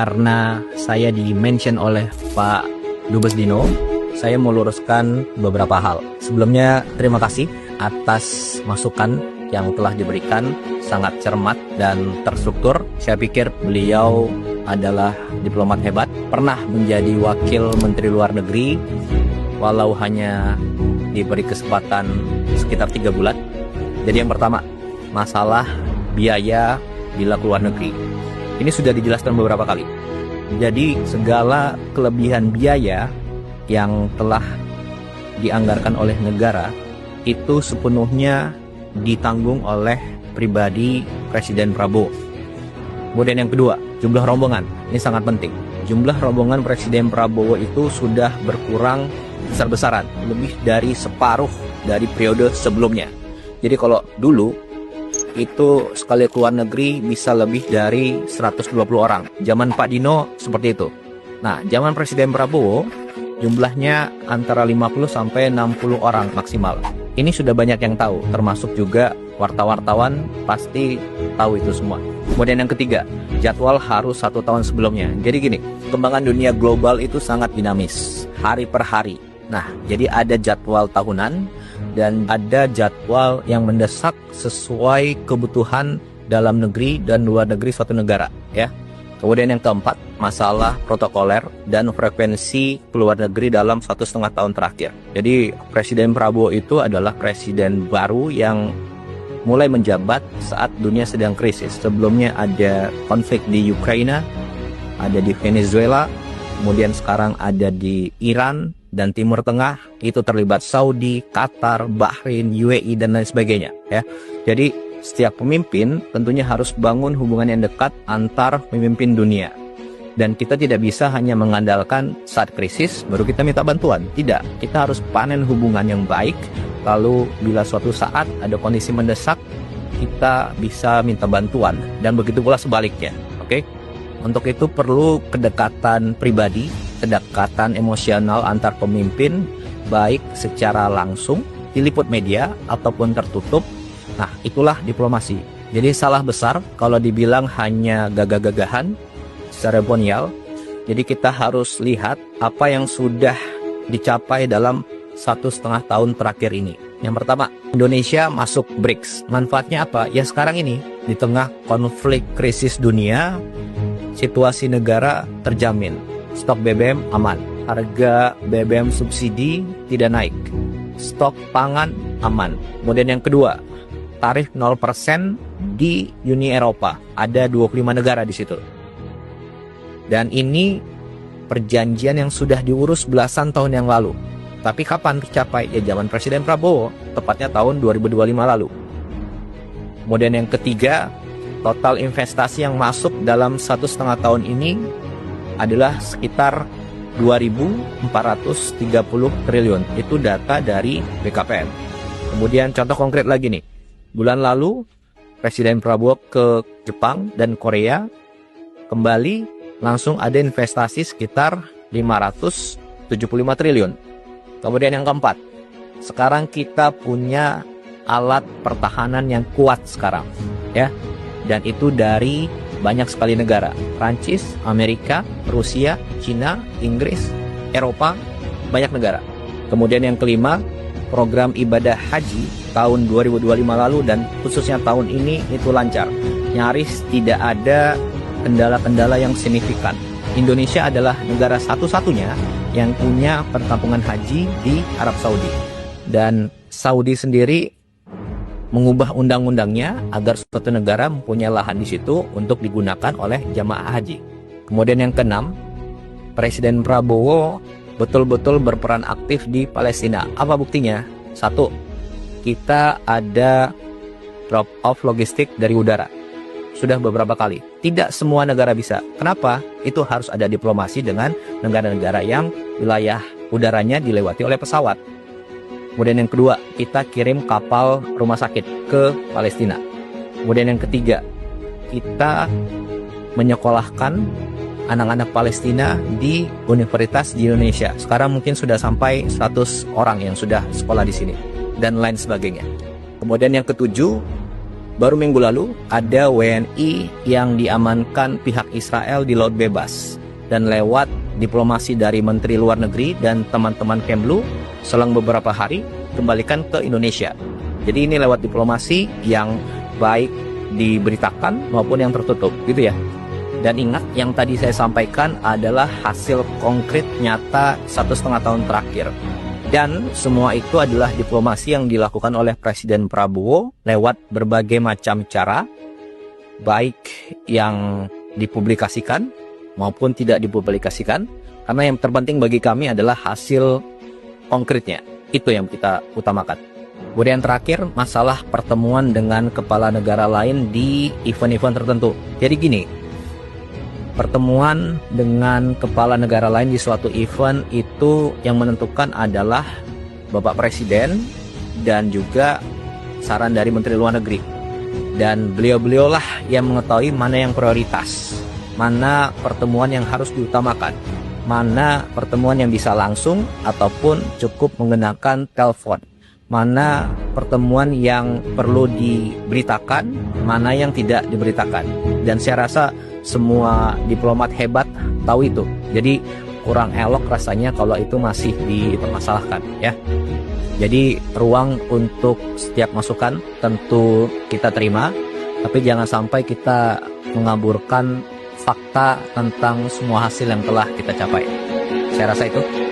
karena saya di-mention oleh Pak Dubes Dino, saya mau luruskan beberapa hal. Sebelumnya, terima kasih atas masukan yang telah diberikan, sangat cermat dan terstruktur. Saya pikir beliau adalah diplomat hebat, pernah menjadi wakil Menteri Luar Negeri, walau hanya diberi kesempatan sekitar 3 bulan. Jadi yang pertama, masalah biaya bila keluar negeri. Ini sudah dijelaskan beberapa kali. Jadi segala kelebihan biaya yang telah dianggarkan oleh negara itu sepenuhnya ditanggung oleh pribadi Presiden Prabowo. Kemudian yang kedua, jumlah rombongan. Ini sangat penting. Jumlah rombongan Presiden Prabowo itu sudah berkurang besar-besaran, lebih dari separuh dari periode sebelumnya. Jadi kalau dulu itu sekali keluar negeri bisa lebih dari 120 orang. Zaman Pak Dino seperti itu. Nah, zaman Presiden Prabowo jumlahnya antara 50 sampai 60 orang maksimal. Ini sudah banyak yang tahu, termasuk juga wartawan pasti tahu itu semua. Kemudian yang ketiga, jadwal harus 1 tahun sebelumnya. Jadi gini, perkembangan dunia global itu sangat dinamis, hari per hari. Nah, jadi ada jadwal tahunan dan ada jadwal yang mendesak sesuai kebutuhan dalam negeri dan luar negeri suatu negara, ya. Kemudian yang keempat, masalah protokoler dan frekuensi keluar negeri dalam 1,5 tahun terakhir. Jadi Presiden Prabowo itu adalah presiden baru yang mulai menjabat saat dunia sedang krisis. Sebelumnya ada konflik di Ukraina, ada di Venezuela, kemudian sekarang ada di Iran dan Timur Tengah, itu terlibat Saudi, Qatar, Bahrain, UAE dan lain sebagainya, ya. Jadi setiap pemimpin tentunya harus bangun hubungan yang dekat antar pemimpin dunia. Dan kita tidak bisa hanya mengandalkan saat krisis baru kita minta bantuan. Tidak, kita harus panen hubungan yang baik. Lalu bila suatu saat ada kondisi mendesak, kita bisa minta bantuan. Dan begitu pula sebaliknya. Oke? Untuk itu perlu kedekatan pribadi, kedekatan emosional antar pemimpin, baik secara langsung, diliput media, ataupun tertutup. Nah, itulah diplomasi. Jadi salah besar kalau dibilang hanya gagah-gagahan, seremonial. Jadi kita harus lihat apa yang sudah dicapai dalam 1,5 tahun terakhir ini. Yang pertama, Indonesia masuk BRICS. Manfaatnya apa? Ya sekarang ini, di tengah konflik krisis dunia, situasi negara terjamin. Stok BBM aman. Harga BBM subsidi tidak naik. Stok pangan aman. Kemudian yang kedua, tarif 0% di Uni Eropa. Ada 25 negara di situ. Dan ini perjanjian yang sudah diurus belasan tahun yang lalu. Tapi kapan tercapai? Ya zaman Presiden Prabowo, tepatnya tahun 2025 lalu. Kemudian yang ketiga, total investasi yang masuk dalam 1,5 tahun ini adalah sekitar 2.430 triliun. Itu data dari BKPM. Kemudian contoh konkret lagi nih. Bulan lalu, Presiden Prabowo ke Jepang dan Korea, kembali langsung ada investasi sekitar 575 triliun. Kemudian yang keempat, sekarang kita punya alat pertahanan yang kuat sekarang, ya. Dan itu dari banyak sekali negara, Prancis, Amerika, Rusia, Cina, Inggris, Eropa, banyak negara. Kemudian yang kelima, program ibadah haji tahun 2025 lalu dan khususnya tahun ini itu lancar. Nyaris tidak ada kendala-kendala yang signifikan. Indonesia adalah negara satu-satunya yang punya perkampungan haji di Arab Saudi. Dan Saudi sendiri mengubah undang-undangnya agar suatu negara mempunyai lahan di situ untuk digunakan oleh jamaah haji. Kemudian yang keenam, Presiden Prabowo betul-betul berperan aktif di Palestina. Apa buktinya? 1, kita ada drop off logistik dari udara. Sudah beberapa kali. Tidak semua negara bisa. Kenapa? Itu harus ada diplomasi dengan negara-negara yang wilayah udaranya dilewati oleh pesawat. Kemudian yang kedua, kita kirim kapal rumah sakit ke Palestina. Kemudian yang ketiga, kita menyekolahkan anak-anak Palestina di universitas di Indonesia. Sekarang mungkin sudah sampai 100 orang yang sudah sekolah di sini dan lain sebagainya. Kemudian yang ketujuh, Baru minggu lalu ada WNI yang diamankan pihak Israel di Laut Bebas, dan lewat diplomasi dari Menteri Luar Negeri dan teman-teman Kemlu selang beberapa hari kembalikan ke Indonesia. Jadi ini lewat diplomasi yang baik diberitakan maupun yang tertutup gitu ya. Dan ingat, yang tadi saya sampaikan adalah hasil konkret nyata 1,5 tahun terakhir. Dan semua itu adalah diplomasi yang dilakukan oleh Presiden Prabowo lewat berbagai macam cara, baik yang dipublikasikan maupun tidak dipublikasikan. Karena yang terpenting bagi kami adalah hasil konkretnya. Itu yang kita utamakan. Kemudian terakhir, masalah pertemuan dengan kepala negara lain di event-event tertentu. Jadi gini, pertemuan dengan kepala negara lain di suatu event itu yang menentukan adalah Bapak Presiden dan juga saran dari Menteri Luar Negeri. Dan beliau-beliaulah yang mengetahui mana yang prioritas, mana pertemuan yang harus diutamakan, mana pertemuan yang bisa langsung ataupun cukup menggunakan telepon, mana pertemuan yang perlu diberitakan, mana yang tidak diberitakan. Dan saya rasa semua diplomat hebat tahu itu. Jadi kurang elok rasanya kalau itu masih dipermasalahkan ya. Jadi ruang untuk setiap masukan tentu kita terima, tapi jangan sampai kita mengaburkan fakta tentang semua hasil yang telah kita capai. Saya rasa itu.